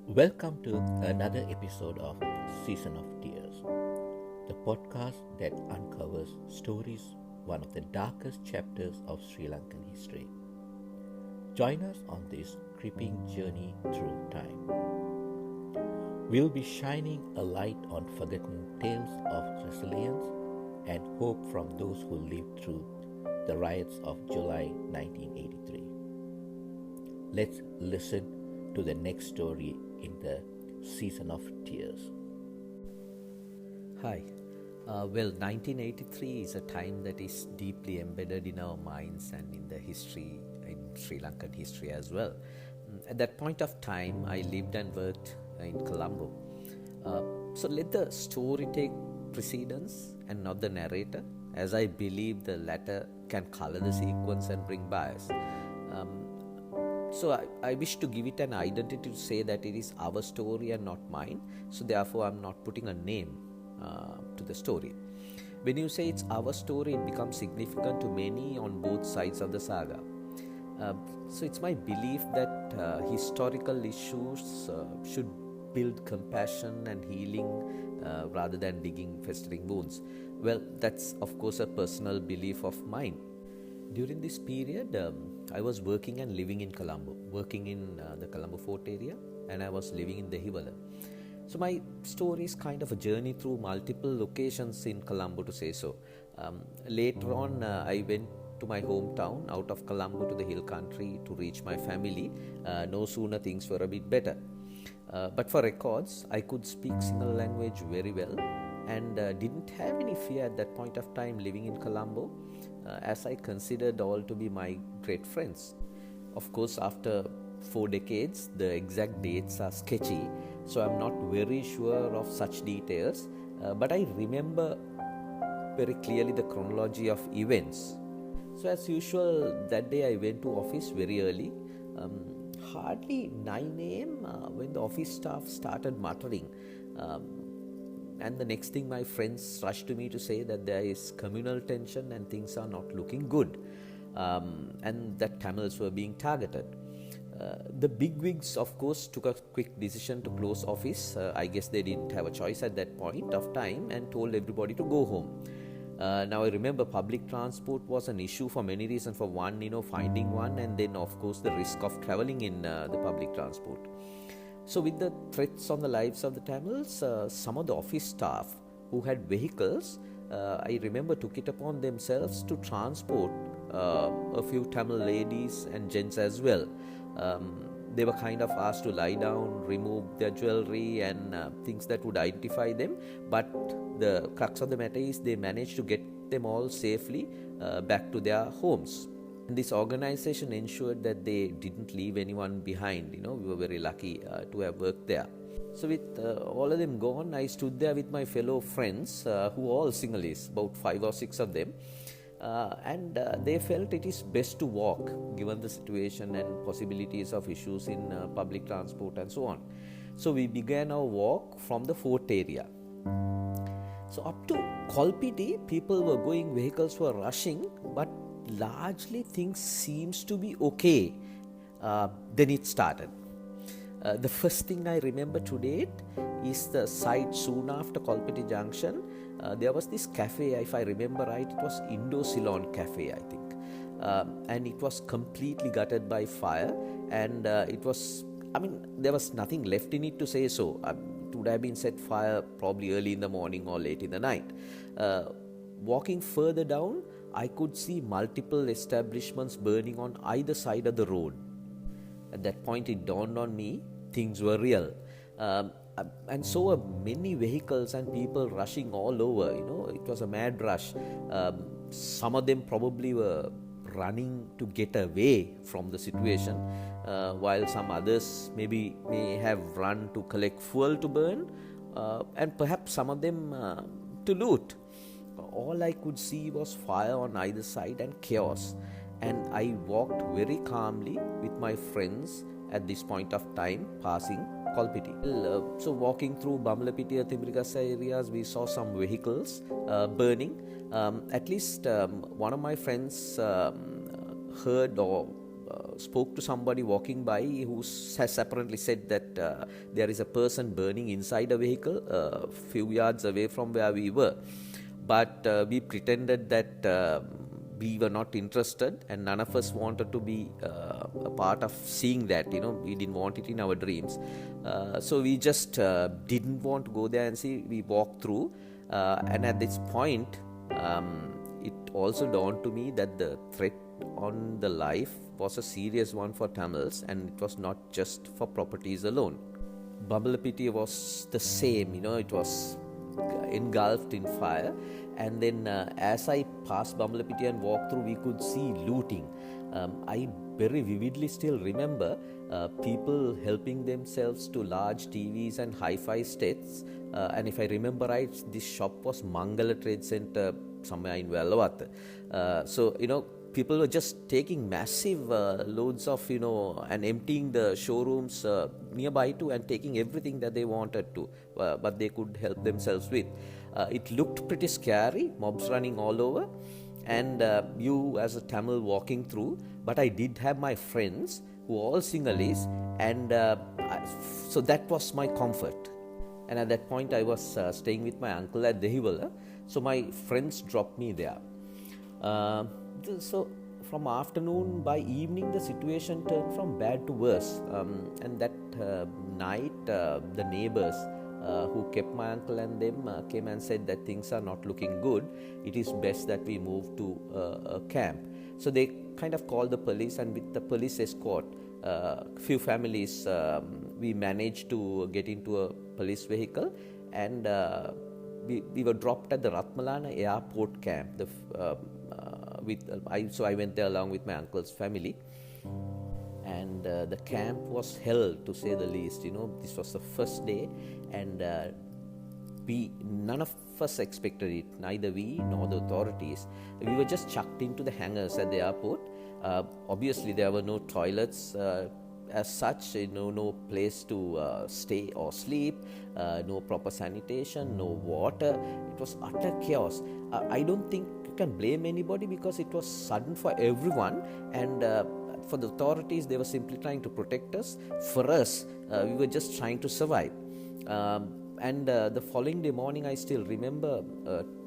Welcome to another episode of Season of Tears, the podcast that uncovers stories, one of the darkest chapters of Sri Lankan history. Join us on this creeping journey through time. We'll be shining a light on forgotten tales of resilience and hope from those who lived through the riots of July 1983. Let's listen to the next story in the Season of Tears. Hi. 1983 is a time that is deeply embedded in our minds and in the history, in Sri Lankan history as well. At that point of time, I lived and worked in Colombo. So let the story take precedence and not the narrator, as I believe the latter can color the sequence and bring bias. So I wish to give it an identity to say that it is our story and not mine. So therefore, I'm not putting a name to the story. When you say it's our story, it becomes significant to many on both sides of the saga. So it's my belief that historical issues should build compassion and healing rather than digging festering wounds. Well, that's of course a personal belief of mine. During this period, I was working and living in Colombo, working in the Colombo Fort area, and I was living in Dehiwala. So my story is kind of a journey through multiple locations in Colombo, to say so. Later on, I went to my hometown out of Colombo to the hill country to reach my family. No sooner things were a bit better. But for records, I could speak Sinhala language very well and didn't have any fear at that point of time living in Colombo, as I considered all to be my great friends. Of course, after 4 decades, the exact dates are sketchy, so I'm not very sure of such details, but I remember very clearly the chronology of events. So as usual, that day I went to office very early, hardly 9 a.m. When the office staff started muttering. And the next thing, my friends rushed to me to say that there is communal tension and things are not looking good, and that Tamils were being targeted. The bigwigs, of course, took a quick decision to close office. I guess they didn't have a choice at that point of time and told everybody to go home. Now I remember public transport was an issue for many reasons. For one, finding one, and then of course the risk of traveling in the public transport. So with the threats on the lives of the Tamils, some of the office staff who had vehicles, I remember took it upon themselves to transport a few Tamil ladies and gents as well. They were kind of asked to lie down, remove their jewelry and things that would identify them. But the crux of the matter is they managed to get them all safely back to their homes. This organization ensured that they didn't leave anyone behind. We were very lucky to have worked there. So with all of them gone, I stood there with my fellow friends who were all Sinhalese, about 5 or 6 of them. And they felt it is best to walk given the situation and possibilities of issues in public transport and so on. So we began our walk from the fort area. So up to Kolpiti, people were going, vehicles were rushing, but largely things seems to be okay. Then it started. The first thing I remember to date is the sight soon after Kolpiti Junction. There was this cafe, if I remember right, it was Indo-Ceylon Cafe, I think. And it was completely gutted by fire, and there was nothing left in it, to say so. It would have been set fire probably early in the morning or late in the night. Walking further down, I could see multiple establishments burning on either side of the road. At that point, it dawned on me, things were real. And so were many vehicles and people rushing all over. It was a mad rush. Some of them probably were running to get away from the situation, while some others may have run to collect fuel to burn, and perhaps some of them to loot. All I could see was fire on either side and chaos. And I walked very calmly with my friends at this point of time, passing Kolpiti. So walking through Bambalapitiya, Thimbrikasa areas, we saw some vehicles burning. At least one of my friends heard or spoke to somebody walking by who has apparently said that there is a person burning inside a vehicle a few yards away from where we were. But we pretended that we were not interested, and none of us wanted to be a part of seeing that. We didn't want it in our dreams. So we just didn't want to go there and see. We walked through, and at this point, it also dawned to me that the threat on the life was a serious one for Tamils, and it was not just for properties alone. Bambalapitiya was the same, it was engulfed in fire. And then as I passed Bambalapitiya and walked through, we could see looting. I very vividly still remember people helping themselves to large TVs and hi-fi sets. And if I remember right, this shop was Mangala Trade Center somewhere in Vellavatha. So people were just taking massive loads of, and emptying the showrooms nearby too, and taking everything that they wanted to, but they could help themselves with. It looked pretty scary, mobs running all over, and you as a Tamil walking through. But I did have my friends who were all Sinhalese, and so that was my comfort. And at that point, I was staying with my uncle at Dehiwala, so my friends dropped me there. So from afternoon, by evening, the situation turned from bad to worse. And that night, the neighbors who kept my uncle and them came and said that things are not looking good. It is best that we move to a camp. So they kind of called the police, and with the police escort, few families, we managed to get into a police vehicle, and we were dropped at the Ratmalana airport camp. So I went there along with my uncle's family, and the camp was hell, to say the least. This was the first day, and none of us expected it, neither we nor the authorities. We were just chucked into the hangars at the airport. Obviously, there were no toilets as such, no place to stay or sleep, no proper sanitation, no water. It was utter chaos. I don't think you can blame anybody, because it was sudden for everyone, and for the authorities, they were simply trying to protect us. For us, we were just trying to survive. And the following day morning, I still remember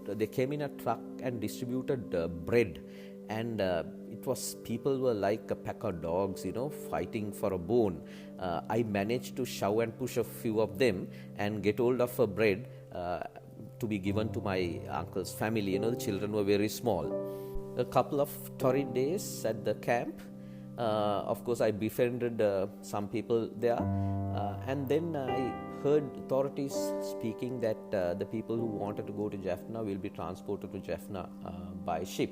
they came in a truck and distributed bread, and it was, people were like a pack of dogs, fighting for a bone. I managed to shove and push a few of them and get hold of a bread to be given to my uncle's family. The children were very small. A couple of torrid days at the camp. Of course, I befriended some people there, and then I heard authorities speaking that the people who wanted to go to Jaffna will be transported to Jaffna by ship.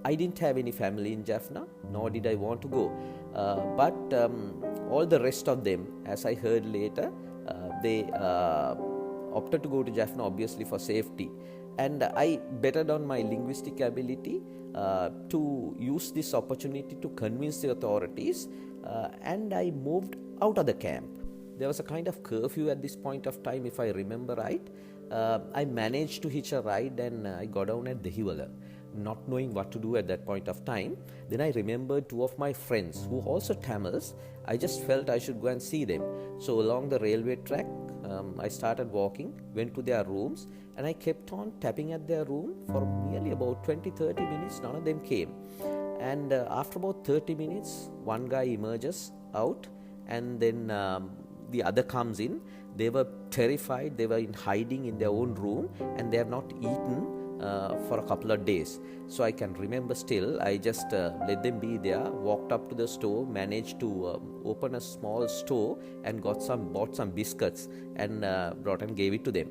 I didn't have any family in Jaffna, nor did I want to go. But all the rest of them, as I heard later, they opted to go to Jaffna, obviously for safety. And I betted on my linguistic ability to use this opportunity to convince the authorities, and I moved out of the camp. There was a kind of curfew at this point of time, if I remember right. I managed to hitch a ride, and I got down at Dehiwala, not knowing what to do at that point of time. Then I remembered two of my friends who were also Tamils. I just felt I should go and see them. So along the railway track, I started walking, went to their rooms, and I kept on tapping at their room for nearly about 20-30 minutes. None of them came. And after about 30 minutes, one guy emerges out, and then the other comes in. They were terrified. They were in hiding in their own room, and they have not eaten for a couple of days. So I can remember still, I just let them be there, walked up to the store, managed to open a small store, and bought some biscuits, and brought and gave it to them.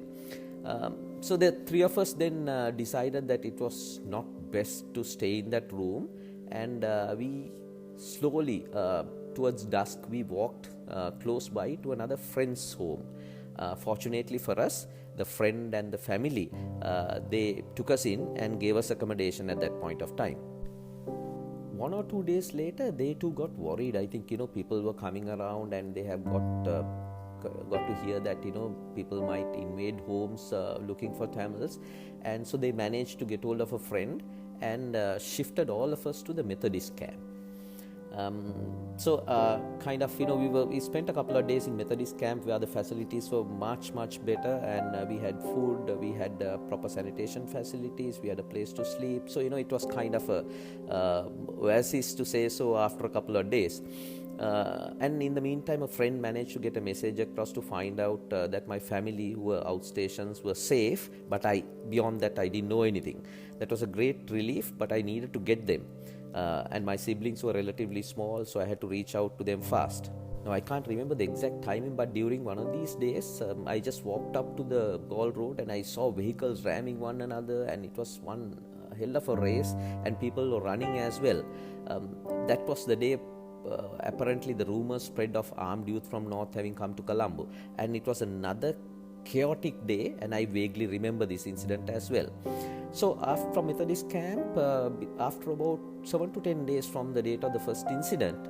So the three of us then decided that it was not best to stay in that room, and we slowly, towards dusk, we walked close by to another friend's home. Fortunately for us, the friend and the family, they took us in and gave us accommodation at that point of time. 1 or 2 days later, they too got worried. I think, people were coming around and they have got to hear that, people might invade homes looking for Tamils. And so they managed to get hold of a friend and shifted all of us to the Methodist camp. We spent a couple of days in Methodist camp where the facilities were much better, and we had food, we had proper sanitation facilities, we had a place to sleep. So it was kind of a oasis, to say so, after a couple of days. And in the meantime, a friend managed to get a message across to find out that my family who were outstations were safe, but beyond that I didn't know anything. That was a great relief, but I needed to get them. And my siblings were relatively small, so I had to reach out to them fast. Now, I can't remember the exact timing, but during one of these days, I just walked up to the Gaul Road and I saw vehicles ramming one another, and it was one hell of a race, and people were running as well. That was the day apparently the rumors spread of armed youth from north having come to Colombo, and it was another chaotic day, and I vaguely remember this incident as well. So from Methodist camp, after about 7 to 10 days from the date of the first incident,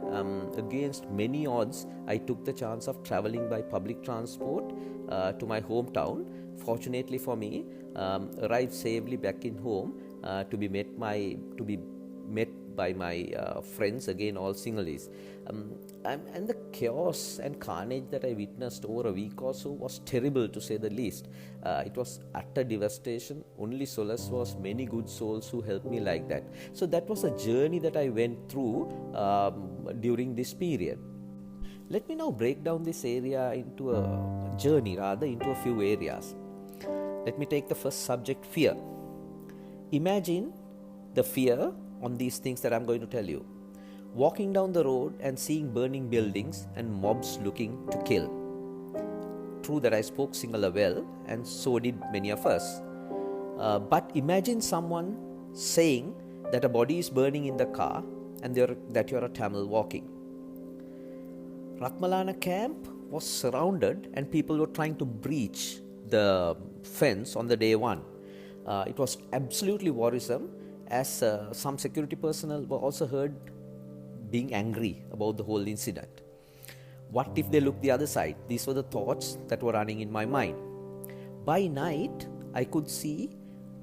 against many odds, I took the chance of traveling by public transport to my hometown. Fortunately for me, arrived safely back in home to be met by my friends, again all Sinhalese. And the chaos and carnage that I witnessed over a week or so was terrible, to say the least. It was utter devastation. Only solace was many good souls who helped me like that. So that was a journey that I went through during this period. Let me now break down this area into a journey, into a few areas. Let me take the first subject, fear. Imagine the fear on these things that I'm going to tell you. Walking down the road and seeing burning buildings and mobs looking to kill. True that I spoke Sinhala well, and so did many of us. But imagine someone saying that a body is burning in the car and that you're a Tamil walking. Ratmalana camp was surrounded and people were trying to breach the fence on the day one. It was absolutely worrisome, as some security personnel were also heard being angry about the whole incident. What if they look the other side? These were the thoughts that were running in my mind. By night, I could see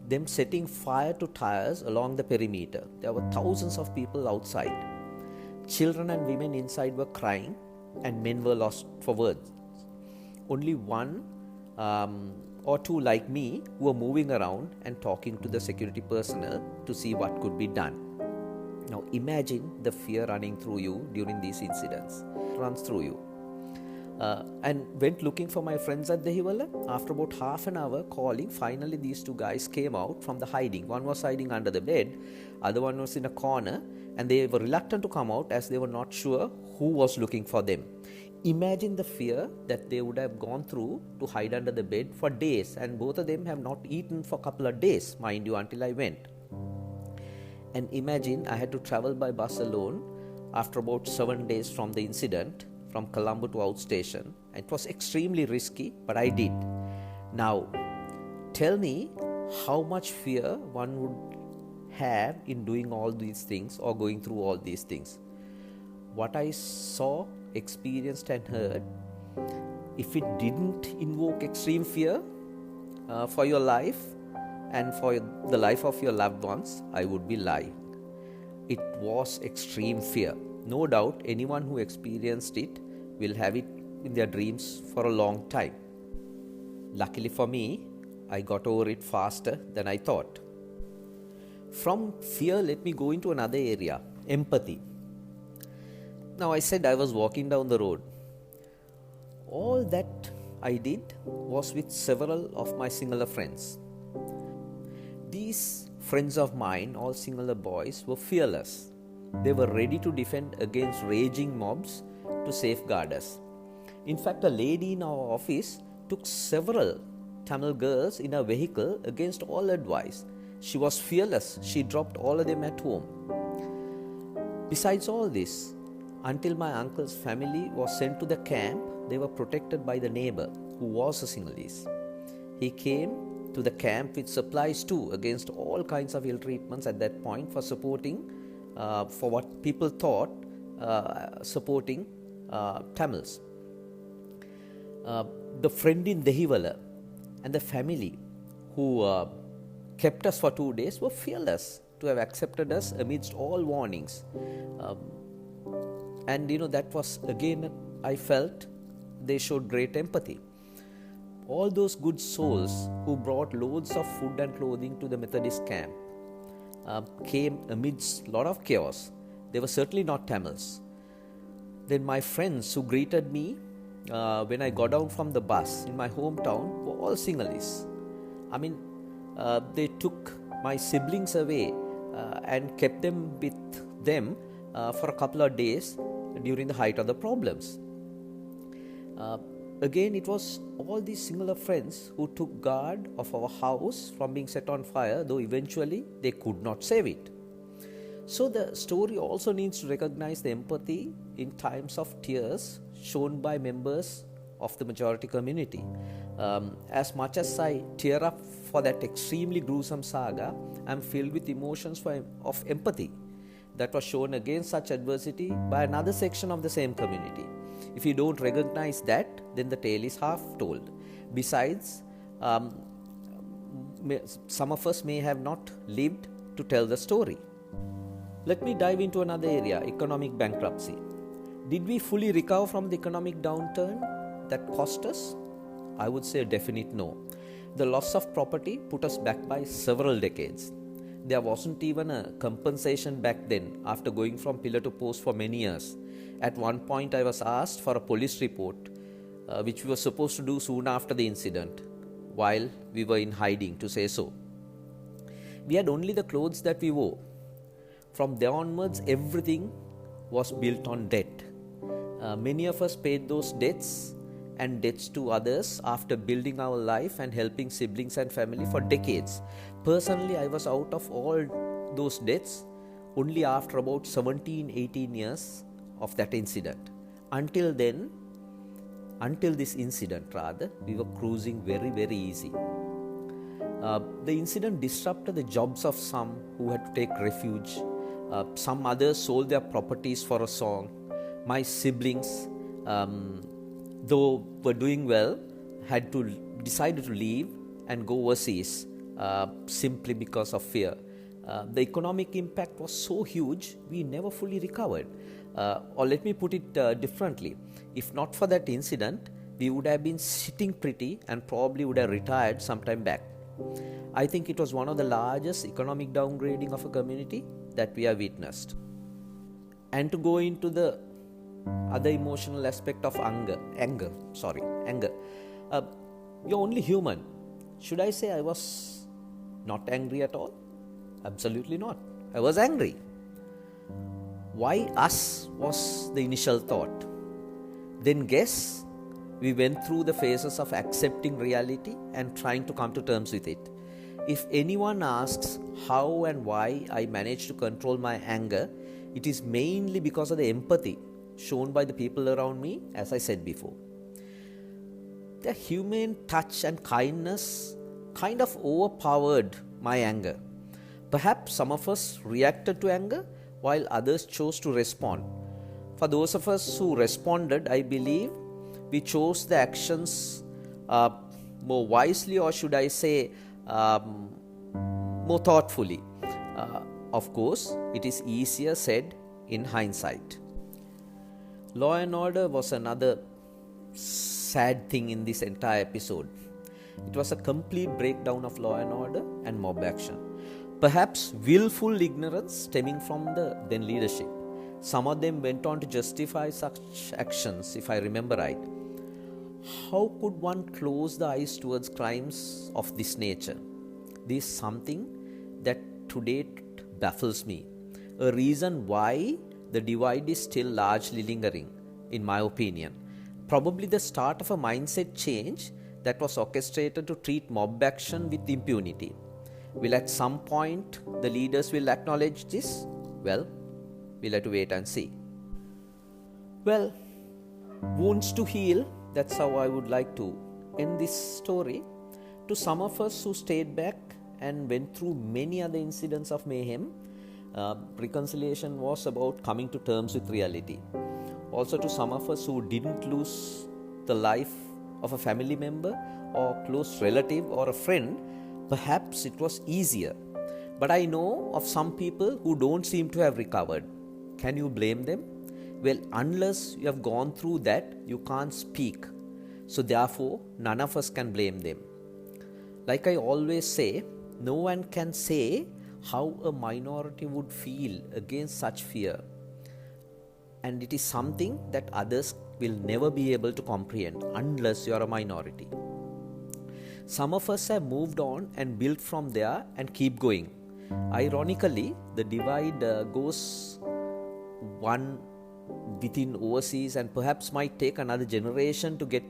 them setting fire to tires along the perimeter. There were thousands of people outside. Children and women inside were crying, and men were lost for words. Only one or two like me who were moving around and talking to the security personnel to see what could be done. Now imagine the fear running through you during these incidents. It runs through you. And went looking for my friends at the Hivala. After about half an hour calling, finally these two guys came out from the hiding. One was hiding under the bed, other one was in a corner, and they were reluctant to come out as they were not sure who was looking for them. Imagine the fear that they would have gone through to hide under the bed for days, and both of them have not eaten for a couple of days, mind you, until I went. And imagine I had to travel by bus alone after about 7 days from the incident, from Colombo to outstation. It was extremely risky, but I did. Now, tell me how much fear one would have in doing all these things or going through all these things. What I saw, experienced and heard, if it didn't invoke extreme fear for your life and for the life of your loved ones, I would be lying. It was extreme fear. No doubt anyone who experienced it will have it in their dreams for a long time. Luckily for me, I got over it faster than I thought. From fear, let me go into another area, empathy. Now, I said I was walking down the road. All that I did was with several of my Sinhala friends. These friends of mine, all Sinhala boys, were fearless. They were ready to defend against raging mobs to safeguard us. In fact, a lady in our office took several Tamil girls in a vehicle against all advice. She was fearless. She dropped all of them at home. Besides all this, until my uncle's family was sent to the camp, they were protected by the neighbor, who was a Sinhalese. He came to the camp with supplies too, against all kinds of ill treatments at that point, for supporting for what people thought supporting Tamils. The friend in Dehivala and the family who kept us for 2 days were fearless to have accepted us amidst all warnings. And that was again, I felt they showed great empathy. All those good souls who brought loads of food and clothing to the Methodist camp came amidst a lot of chaos. They were certainly not Tamils. Then my friends who greeted me when I got down from the bus in my hometown were all Sinhalese. I mean, they took my siblings away and kept them with them for a couple of days during the height of the problems. Again, it was all these similar friends who took guard of our house from being set on fire, though eventually they could not save it. So the story also needs to recognize the empathy in times of tears shown by members of the majority community. As much as I tear up for that extremely gruesome saga, I am filled with emotions of empathy that was shown against such adversity by another section of the same community. If you don't recognize that, then the tale is half told. Besides, some of us may have not lived to tell the story. Let me dive into another area, economic bankruptcy. Did we fully recover from the economic downturn that cost us? I would say a definite no. The loss of property put us back by several decades. There wasn't even a compensation back then after going from pillar to post for many years. At one point, I was asked for a police report, which we were supposed to do soon after the incident, while we were in hiding, to say so. We had only the clothes that we wore. From there onwards, everything was built on debt. Many of us paid those debts and debts to others after building our life and helping siblings and family for decades. Personally, I was out of all those debts only after about 17-18 years of that incident. Until this incident, we were cruising very, very easy. The incident disrupted the jobs of some who had to take refuge. Some others sold their properties for a song. My siblings, though were doing well, had to decided to leave and go overseas simply because of fear. The economic impact was so huge, we never fully recovered. Or let me put it differently. If not for that incident, we would have been sitting pretty and probably would have retired sometime back. I think it was one of the largest economic downgrading of a community that we have witnessed. And to go into the other emotional aspect of anger. You're only human. Should I say I was not angry at all? Absolutely not. I was angry. Why us was the initial thought. Then guess we went through the phases of accepting reality and trying to come to terms with it. If anyone asks how and why I managed to control my anger, it is mainly because of the empathy shown by the people around me, as I said before. The humane touch and kindness kind of overpowered my anger. Perhaps some of us reacted to anger while others chose to respond. For those of us who responded, I believe we chose the actions more wisely, or should I say more thoughtfully. Of course, it is easier said in hindsight. Law and order was another sad thing in this entire episode. It was a complete breakdown of law and order and mob action. Perhaps willful ignorance stemming from the then leadership. Some of them went on to justify such actions, if I remember right. How could one close the eyes towards crimes of this nature? This is something that today baffles me. A reason why the divide is still largely lingering, in my opinion. Probably the start of a mindset change that was orchestrated to treat mob action with impunity. Will at some point the leaders will acknowledge this? Well, we'll have to wait and see. Well, wounds to heal, that's how I would like to end this story. To some of us who stayed back and went through many other incidents of mayhem, reconciliation was about coming to terms with reality. Also, to some of us who didn't lose the life of a family member or close relative or a friend, perhaps it was easier. But I know of some people who don't seem to have recovered. Can you blame them? Well, unless you have gone through that, you can't speak. So therefore, none of us can blame them. Like I always say, no one can say how a minority would feel against such fear. And it is something that others will never be able to comprehend unless you are a minority. Some of us have moved on and built from there and keep going. Ironically, the divide goes one within overseas and perhaps might take another generation to get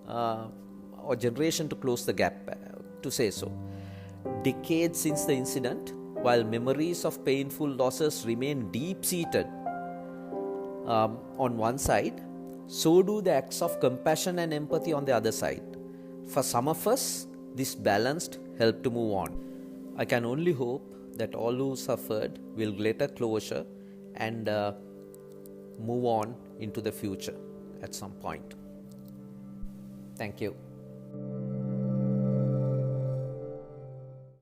or generation to close the gap, to say so. Decades since the incident, while memories of painful losses remain deep-seated on one side, so do the acts of compassion and empathy on the other side. For some of us, this balanced helped to move on. I can only hope that all who suffered will get a closure and move on into the future at some point. Thank you.